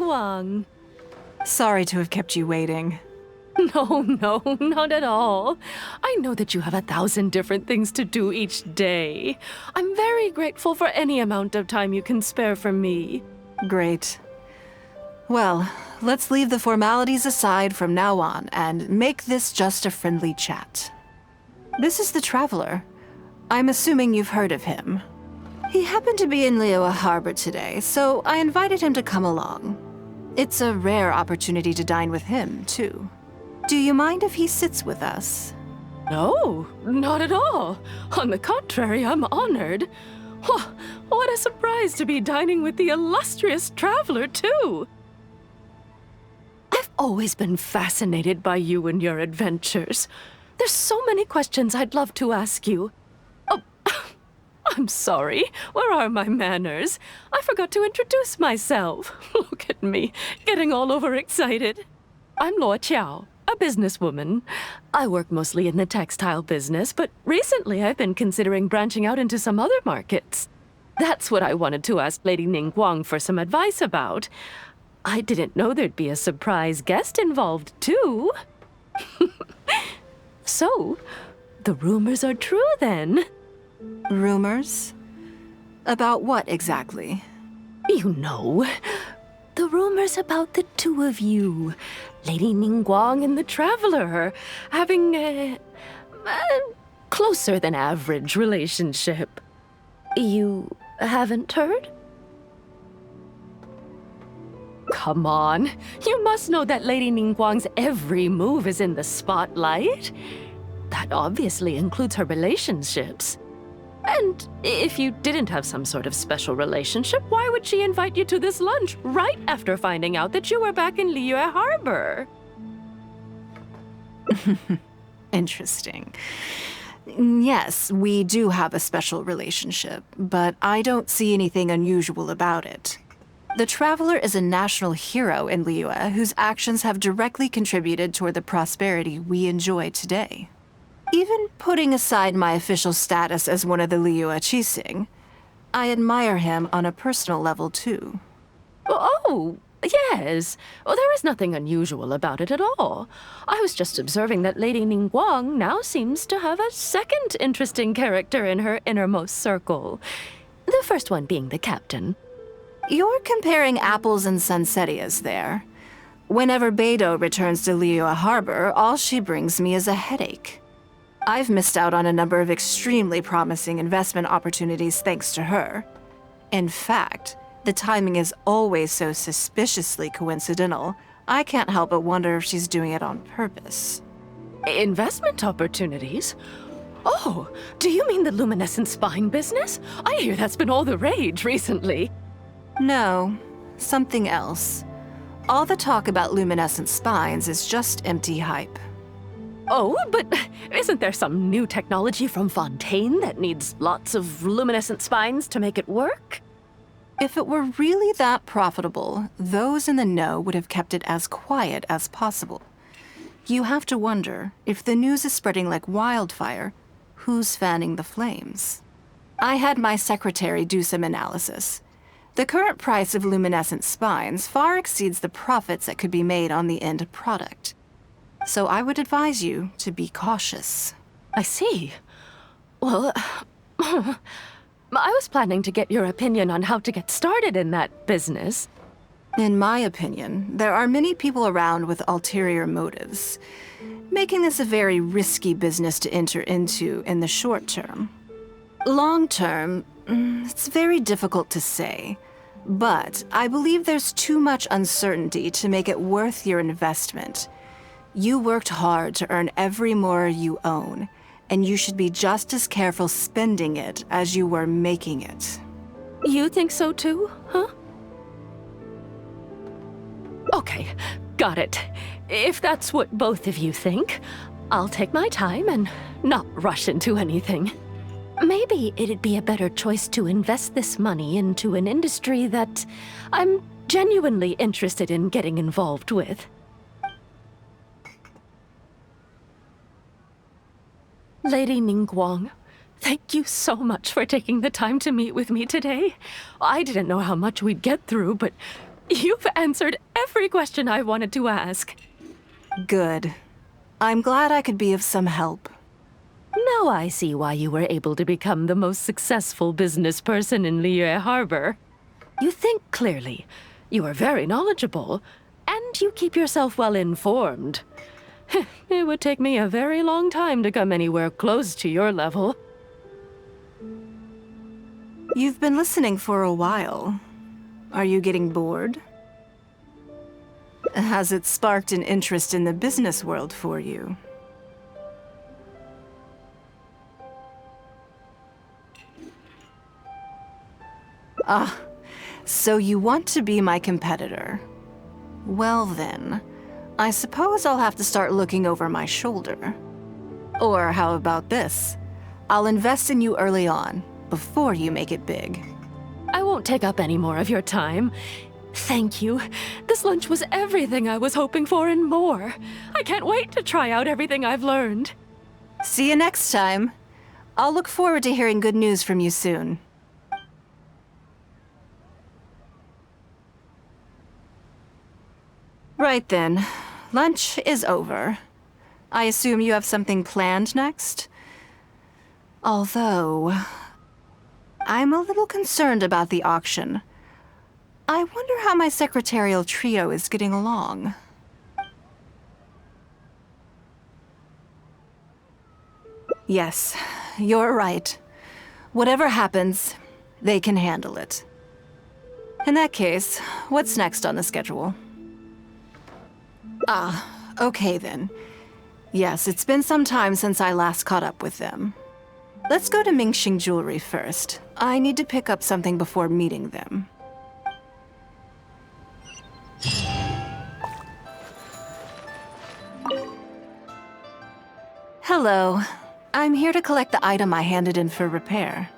Ningguang. Sorry to have kept you waiting. No, not at all. I know that you have 1,000 different things to do each day. I'm very grateful for any amount of time you can spare for me. Great. Well, let's leave the formalities aside from now on and make this just a friendly chat. This is the Traveler. I'm assuming you've heard of him. He happened to be in Liyue Harbor today, so I invited him to come along. It's a rare opportunity to dine with him, too. Do you mind if he sits with us? No, not at all. On the contrary, I'm honored. What a surprise to be dining with the illustrious Traveler, too. I've always been fascinated by you and your adventures. There's so many questions I'd love to ask you. Oh, I'm sorry. Where are my manners? I forgot to introduce myself. Look at me, getting all overexcited. I'm Luo Qiao, a businesswoman. I work mostly in the textile business, but recently I've been considering branching out into some other markets. That's what I wanted to ask Lady Ningguang for some advice about. I didn't know there'd be a surprise guest involved, too. So, the rumors are true, then. Rumors? About what, exactly? You know, the rumors about the two of you, Lady Ningguang and the Traveler, having a closer than average relationship. You haven't heard? Come on, you must know that Lady Ningguang's every move is in the spotlight. That obviously includes her relationships. And if you didn't have some sort of special relationship, why would she invite you to this lunch right after finding out that you were back in Liyue Harbor? Interesting. Yes, we do have a special relationship, but I don't see anything unusual about it. The Traveler is a national hero in Liyue whose actions have directly contributed toward the prosperity we enjoy today. Even putting aside my official status as one of the Liyue Qixing, I admire him on a personal level too. Oh, yes. Well, there is nothing unusual about it at all. I was just observing that Lady Ningguang now seems to have a second interesting character in her innermost circle. The first one being the captain. You're comparing apples and sunsettias there. Whenever Beidou returns to Liyue Harbor, all she brings me is a headache. I've missed out on a number of extremely promising investment opportunities thanks to her. In fact, the timing is always so suspiciously coincidental, I can't help but wonder if she's doing it on purpose. Investment opportunities? Oh, do you mean the luminescent spine business? I hear that's been all the rage recently. No, something else. All the talk about luminescent spines is just empty hype. Oh, but isn't there some new technology from Fontaine that needs lots of luminescent spines to make it work? If it were really that profitable, those in the know would have kept it as quiet as possible. You have to wonder, if the news is spreading like wildfire, who's fanning the flames? I had my secretary do some analysis. The current price of luminescent spines far exceeds the profits that could be made on the end product. So I would advise you to be cautious. I see. Well, I was planning to get your opinion on how to get started in that business. In my opinion, there are many people around with ulterior motives, making this a very risky business to enter into in the short term. Long term, it's very difficult to say, but I believe there's too much uncertainty to make it worth your investment. You worked hard to earn every more you own, and you should be just as careful spending it as you were making it. You think so too, huh? Okay, got it. If that's what both of you think, I'll take my time and not rush into anything. Maybe it'd be a better choice to invest this money into an industry that I'm genuinely interested in getting involved with. Lady Ningguang, thank you so much for taking the time to meet with me today. I didn't know how much we'd get through, but You've answered every question I wanted to ask. Good. I'm glad I could be of some help. Now I see why you were able to become the most successful business person in Liuli Harbor. You think clearly, you are very knowledgeable, and you keep yourself well informed. It would take me a very long time to come anywhere close to your level. You've been listening for a while. Are you getting bored? Has it sparked an interest in the business world for you? Ah, so you want to be my competitor. Well then, I suppose I'll have to start looking over my shoulder. Or how about this? I'll invest in you early on, before you make it big. I won't take up any more of your time. Thank you. This lunch was everything I was hoping for and more. I can't wait to try out everything I've learned. See you next time. I'll look forward to hearing good news from you soon. Right then. Lunch is over. I assume you have something planned next? Although, I'm a little concerned about the auction. I wonder how my secretarial trio is getting along. Yes, you're right. Whatever happens, they can handle it. In that case, what's next on the schedule? Ah, okay then. Yes, it's been some time since I last caught up with them. Let's go to Mingxing Jewelry first. I need to pick up something before meeting them. Hello. I'm here to collect the item I handed in for repair.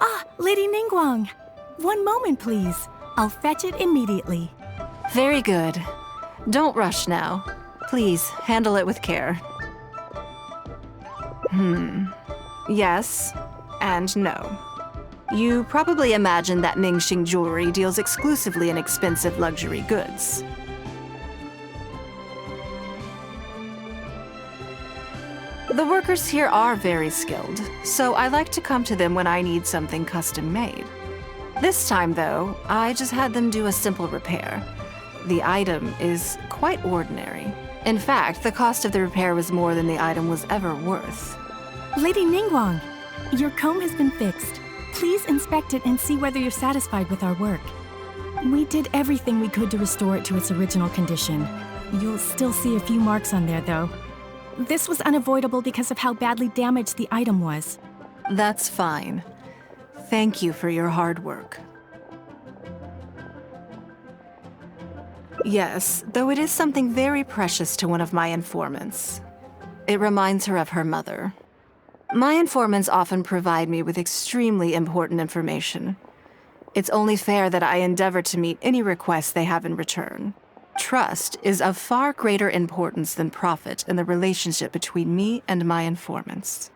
Ah, Lady Ningguang. One moment, please. I'll fetch it immediately. Very good. Don't rush now. Please, handle it with care. Yes, and no. You probably imagine that Mingxing Jewelry deals exclusively in expensive luxury goods. The workers here are very skilled, so I like to come to them when I need something custom-made. This time, though, I just had them do a simple repair. The item is quite ordinary. In fact, the cost of the repair was more than the item was ever worth. Lady Ningguang, your comb has been fixed. Please inspect it and see whether you're satisfied with our work. We did everything we could to restore it to its original condition. You'll still see a few marks on there, though. This was unavoidable because of how badly damaged the item was. That's fine. Thank you for your hard work. Yes, though it is something very precious to one of my informants. It reminds her of her mother. My informants often provide me with extremely important information. It's only fair that I endeavor to meet any requests they have in return. Trust is of far greater importance than profit in the relationship between me and my informants.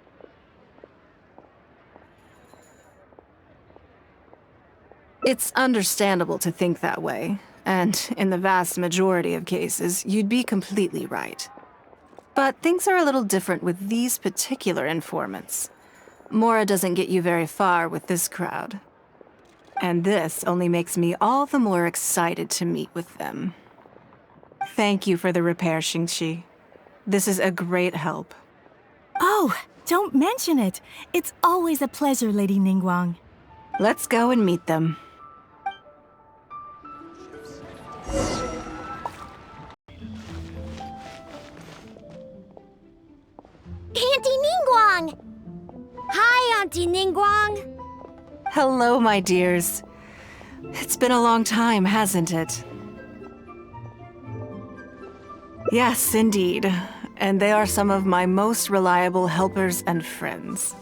It's understandable to think that way, and in the vast majority of cases, you'd be completely right. But things are a little different with these particular informants. Mora doesn't get you very far with this crowd. And this only makes me all the more excited to meet with them. Thank you for the repair, Xingqi. This is a great help. Oh, don't mention it. It's always a pleasure, Lady Ningguang. Let's go and meet them. Auntie Ningguang! Hi, Auntie Ningguang! Hello, my dears. It's been a long time, hasn't it? Yes, indeed. And they are some of my most reliable helpers and friends.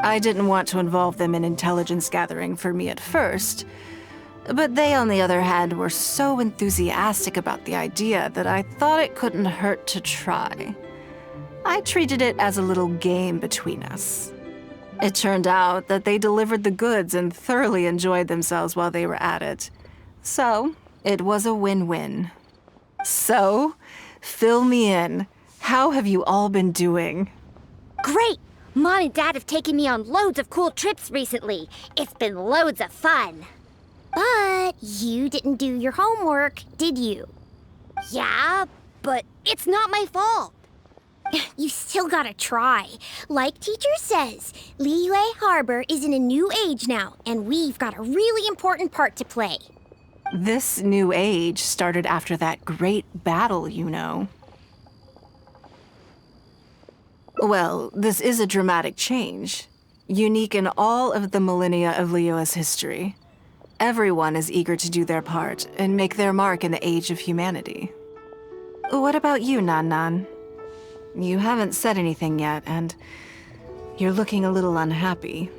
I didn't want to involve them in intelligence gathering for me at first, but they, on the other hand, were so enthusiastic about the idea that I thought it couldn't hurt to try. I treated it as a little game between us. It turned out that they delivered the goods and thoroughly enjoyed themselves while they were at it. So, It was a win-win. So, fill me in. How have you all been doing? Great! Mom and Dad have taken me on loads of cool trips recently. It's been loads of fun. But you didn't do your homework, did you? Yeah, but it's not my fault. You still gotta try. Like teacher says, Liuli Harbor is in a new age now, and we've got a really important part to play. This new age started after that great battle, you know. Well, this is a dramatic change, unique in all of the millennia of Liyue's history. Everyone is eager to do their part and make their mark in the age of humanity. What about you, Nan? You haven't said anything yet, and you're looking a little unhappy.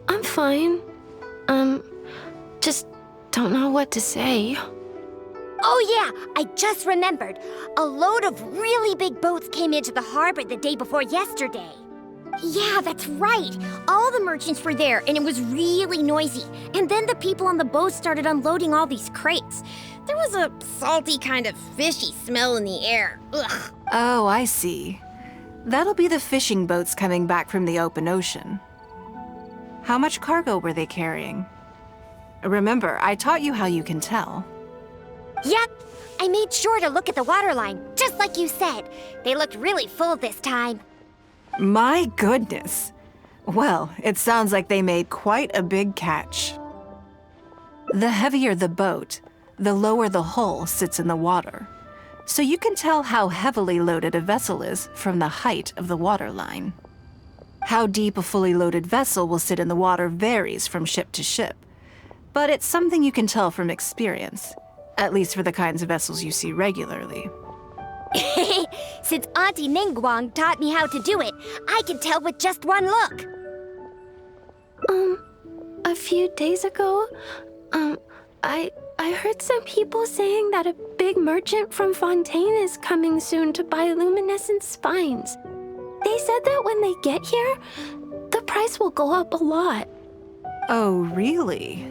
I'm fine. Just don't know what to say. Oh yeah, I just remembered. A load of really big boats came into the harbor the day before yesterday. Yeah, that's right. All the merchants were there, and it was really noisy. And then the people on the boat started unloading all these crates. There was a salty kind of fishy smell in the air. Ugh. Oh, I see. That'll be the fishing boats coming back from the open ocean. How much cargo were they carrying? Remember, I taught you how you can tell. Yep, I made sure to look at the waterline, just like you said. They looked really full this time. My goodness. Well, it sounds like they made quite a big catch. The heavier the boat, the lower the hull sits in the water. So you can tell how heavily loaded a vessel is from the height of the waterline. How deep a fully loaded vessel will sit in the water varies from ship to ship, but it's something you can tell from experience, at least for the kinds of vessels you see regularly. Since Auntie Ningguang taught me how to do it, I can tell with just one look. A few days ago, I heard some people saying that a big merchant from Fontaine is coming soon to buy luminescent spines. They said that when they get here, the price will go up a lot. Oh, really?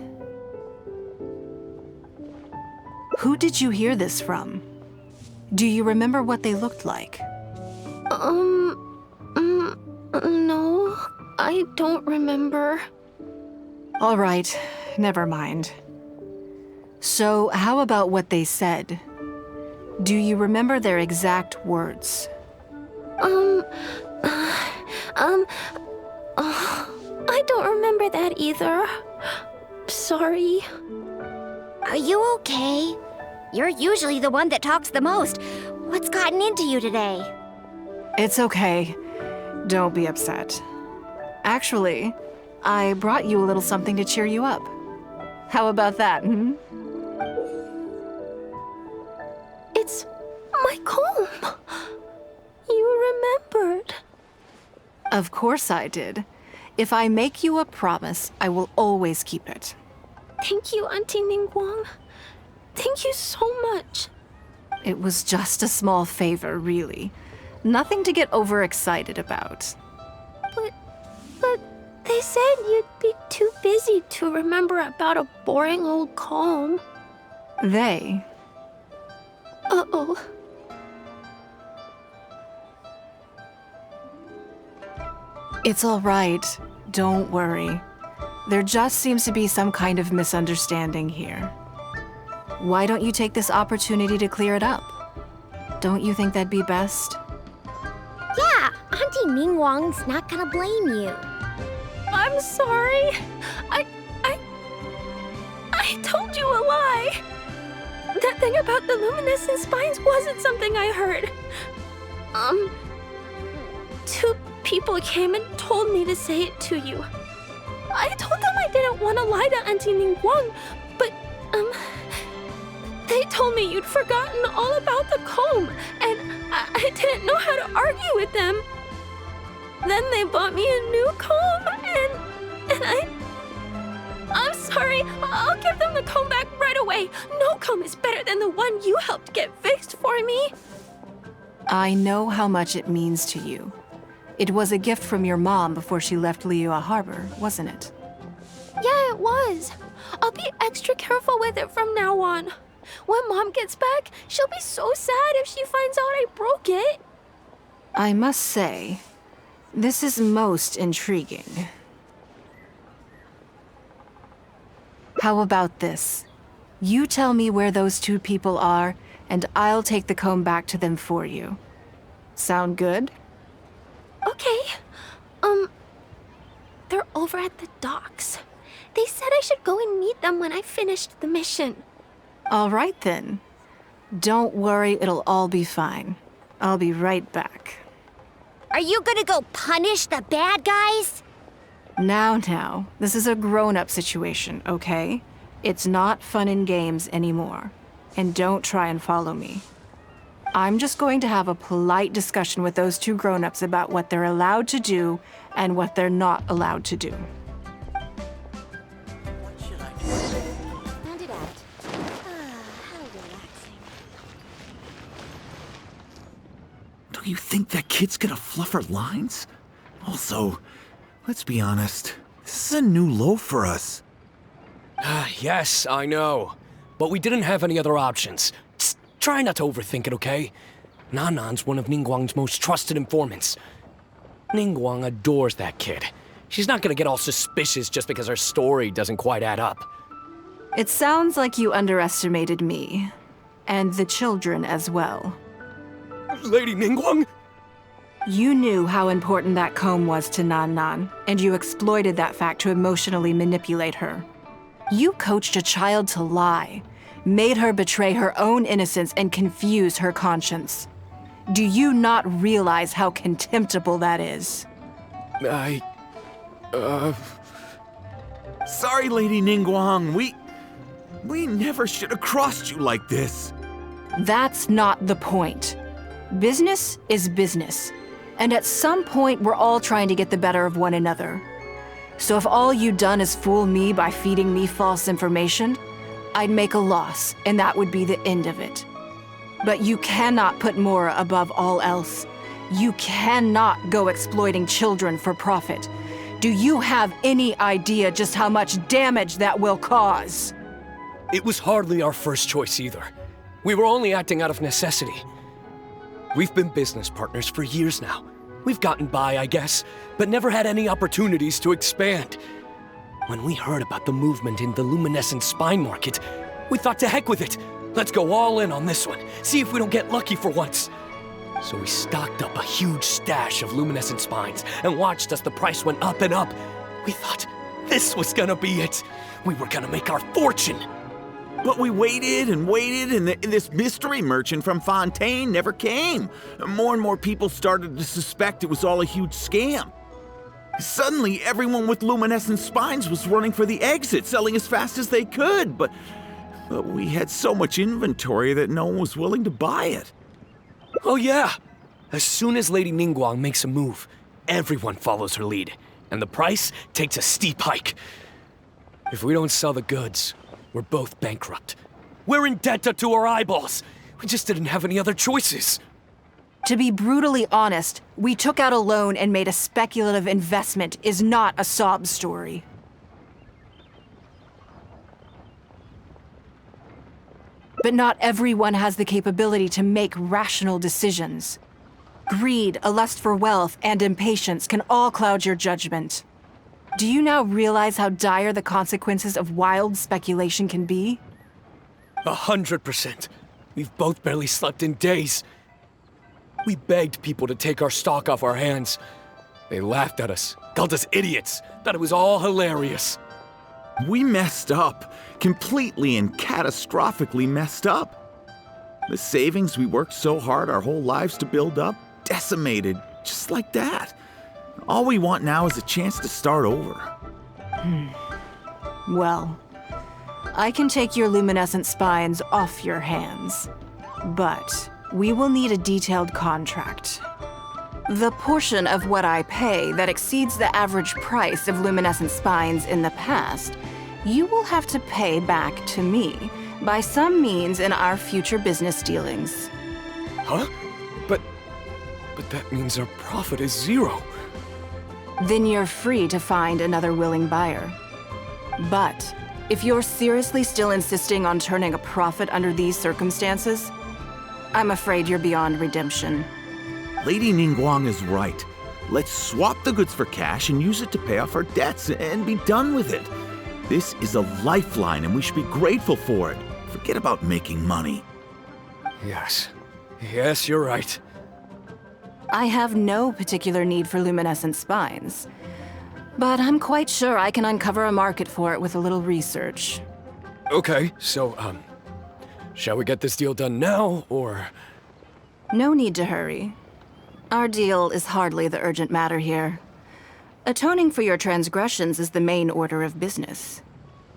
Who did you hear this from? Do you remember what they looked like? No, I don't remember. All right, never mind. So, how about what they said? Do you remember their exact words? I don't remember that either. Sorry. Are you okay? You're usually the one that talks the most. What's gotten into you today? It's okay. Don't be upset. Actually, I brought you a little something to cheer you up. How about that, hmm? It's my comb. You remembered. Of course I did. If I make you a promise, I will always keep it. Thank you, Auntie Ningguang. Thank you so much. It was just a small favor, really. Nothing to get overexcited about. But they said you'd be too busy to remember about a boring old comb. They? Uh-oh. It's all right. Don't worry. There just seems to be some kind of misunderstanding here. Why don't you take this opportunity to clear it up? Don't you think that'd be best? Yeah, Auntie Ningguang's not gonna blame you. I'm sorry. I told you a lie. That thing about the luminescent spines wasn't something I heard. Two people came and told me to say it to you. I told them I didn't want to lie to Auntie Ningguang, but, they told me you'd forgotten all about the comb, and I didn't know how to argue with them. Then they bought me a new comb, and I'm sorry, I'll give them the comb back right away. No comb is better than the one you helped get fixed for me. I know how much it means to you. It was a gift from your mom before she left Liyue Harbor, wasn't it? Yeah, it was. I'll be extra careful with it from now on. When Mom gets back, she'll be so sad if she finds out I broke it. I must say, this is most intriguing. How about this? You tell me where those two people are, and I'll take the comb back to them for you. Sound good? Okay. They're over at the docks. They said I should go and meet them when I finished the mission. All right then. Don't worry, it'll all be fine. I'll be right back. Are you gonna go punish the bad guys? Now, this is a grown-up situation, okay? It's not fun and games anymore. And don't try and follow me. I'm just going to have a polite discussion with those two grown-ups about what they're allowed to do and what they're not allowed to do. What should I do? Hand it out. How relaxing. Don't you think that kid's gonna fluff her lines? Also, let's be honest, this is a new low for us. Yes, I know. But we didn't have any other options. Just try not to overthink it, okay? Nanan's one of Ningguang's most trusted informants. Ningguang adores that kid. She's not gonna get all suspicious just because her story doesn't quite add up. It sounds like you underestimated me. And the children as well. Lady Ningguang? You knew how important that comb was to Nan, and you exploited that fact to emotionally manipulate her. You coached a child to lie, made her betray her own innocence and confuse her conscience. Do you not realize how contemptible that is? Sorry, Lady Ningguang, we never should have crossed you like this. That's not the point. Business is business. And at some point, we're all trying to get the better of one another. So if all you've done is fool me by feeding me false information, I'd make a loss, and that would be the end of it. But you cannot put Mora above all else. You cannot go exploiting children for profit. Do you have any idea just how much damage that will cause? It was hardly our first choice either. We were only acting out of necessity. We've been business partners for years now. We've gotten by, I guess, but never had any opportunities to expand. When we heard about the movement in the luminescent spine market, we thought to heck with it. Let's go all in on this one, see if we don't get lucky for once. So we stocked up a huge stash of luminescent spines and watched as the price went up and up. We thought this was gonna be it. We were gonna make our fortune. But we waited and waited, and this mystery merchant from Fontaine never came. More and more people started to suspect it was all a huge scam. Suddenly, everyone with luminescent spines was running for the exit, selling as fast as they could, but we had so much inventory that no one was willing to buy it. Oh yeah! As soon as Lady Ningguang makes a move, everyone follows her lead, and the price takes a steep hike. If we don't sell the goods, we're both bankrupt. We're in debt up to our eyeballs. We just didn't have any other choices. To be brutally honest, we took out a loan and made a speculative investment is not a sob story. But not everyone has the capability to make rational decisions. Greed, a lust for wealth, and impatience can all cloud your judgment. Do you now realize how dire the consequences of wild speculation can be? 100%. We've both barely slept in days. We begged people to take our stock off our hands. They laughed at us, called us idiots, thought it was all hilarious. We messed up, completely and catastrophically messed up. The savings we worked so hard our whole lives to build up, decimated, just like that. All we want now is a chance to start over. Well, I can take your luminescent spines off your hands, but we will need a detailed contract. The portion of what I pay that exceeds the average price of luminescent spines in the past, you will have to pay back to me by some means in our future business dealings. Huh? But that means our profit is zero. Then you're free to find another willing buyer. But If you're seriously still insisting on turning a profit under these circumstances, I'm afraid you're beyond redemption. Lady Ningguang is right. Let's swap the goods for cash and use it to pay off our debts and be done with it. This is a lifeline and we should be grateful for it. Forget about making money. Yes. Yes, you're right. I have no particular need for luminescent spines, but I'm quite sure I can uncover a market for it with a little research. Okay, so, shall we get this deal done now, or...? No need to hurry. Our deal is hardly the urgent matter here. Atoning for your transgressions is the main order of business.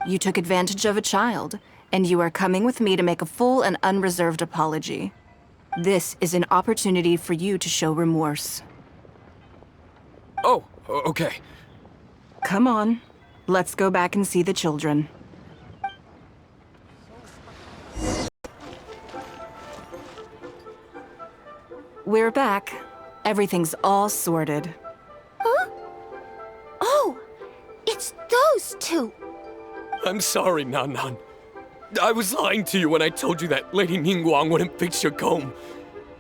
You took advantage of a child, and you are coming with me to make a full and unreserved apology. This is an opportunity for you to show remorse. Oh, okay. Come on, let's go back and see the children. We're back. Everything's all sorted. Huh? Oh, it's those two. I'm sorry, Nan Nan. I was lying to you when I told you that Lady Ningguang wouldn't fix your comb.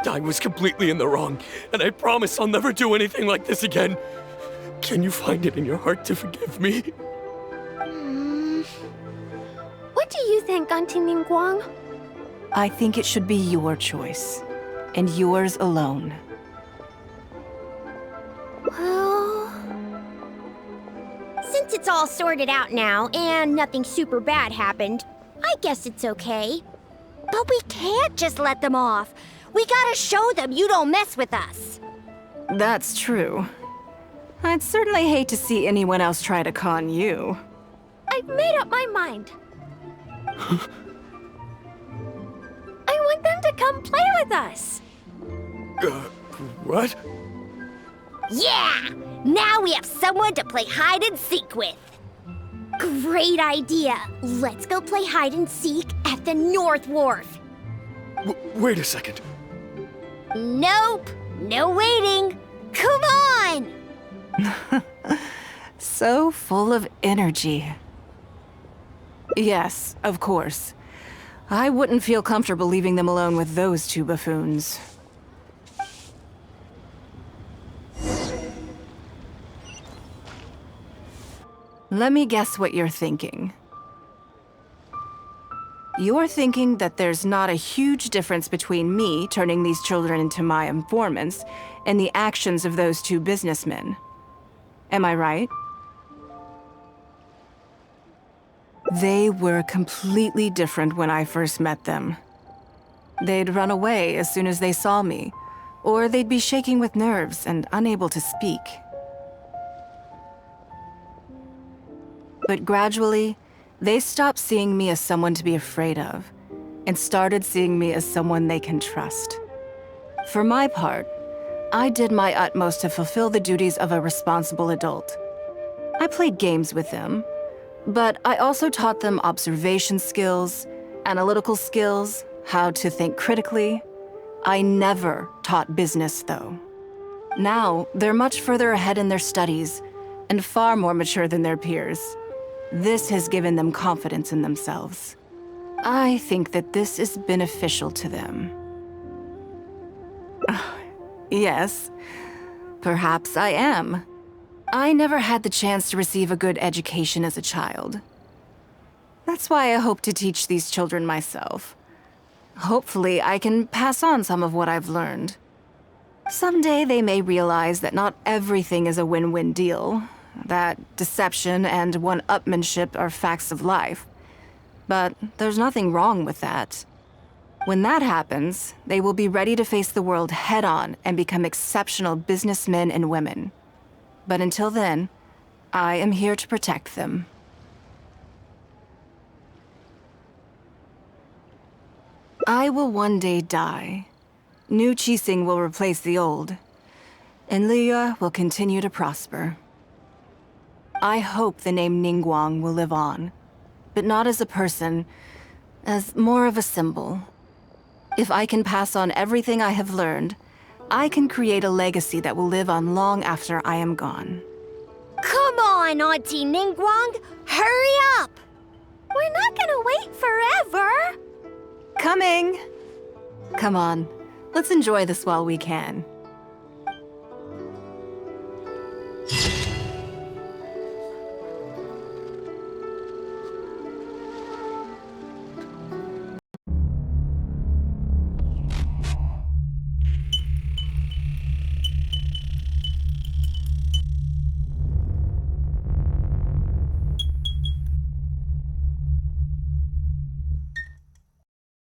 I was completely in the wrong, and I promise I'll never do anything like this again. Can you find it in your heart to forgive me? What do you think, Auntie Ningguang? I think it should be your choice, and yours alone. Well... Since it's all sorted out now, and nothing super bad happened, I guess it's okay. But we can't just let them off. We gotta show them you don't mess with us. That's true. I'd certainly hate to see anyone else try to con you. I've made up my mind. I want them to come play with us. What? Yeah! Now we have someone to play hide and seek with. Great idea. Let's go play hide and seek at the North Wharf. Wait a second. Nope. No waiting. Come on! So full of energy. Yes, of course. I wouldn't feel comfortable leaving them alone with those two buffoons. Let me guess what you're thinking. You're thinking that there's not a huge difference between me turning these children into my informants and the actions of those two businessmen. Am I right? They were completely different when I first met them. They'd run away as soon as they saw me, or they'd be shaking with nerves and unable to speak. But gradually, they stopped seeing me as someone to be afraid of, and started seeing me as someone they can trust. For my part, I did my utmost to fulfill the duties of a responsible adult. I played games with them, but I also taught them observation skills, analytical skills, how to think critically. I never taught business, though. Now, they're much further ahead in their studies, and far more mature than their peers. This has given them confidence in themselves. I think that this is beneficial to them. Yes, perhaps I am. I never had the chance to receive a good education as a child. That's why I hope to teach these children myself. Hopefully, I can pass on some of what I've learned. Someday they may realize that not everything is a win-win deal, that deception and one-upmanship are facts of life. But there's nothing wrong with that. When that happens, they will be ready to face the world head-on and become exceptional businessmen and women. But until then, I am here to protect them. I will one day die. New Qixing will replace the old, and Liuli will continue to prosper. I hope the name Ningguang will live on, but not as a person, as more of a symbol. If I can pass on everything I have learned, I can create a legacy that will live on long after I am gone. Come on, Auntie Ningguang! Hurry up! We're not gonna wait forever. Coming! Come on, let's enjoy this while we can.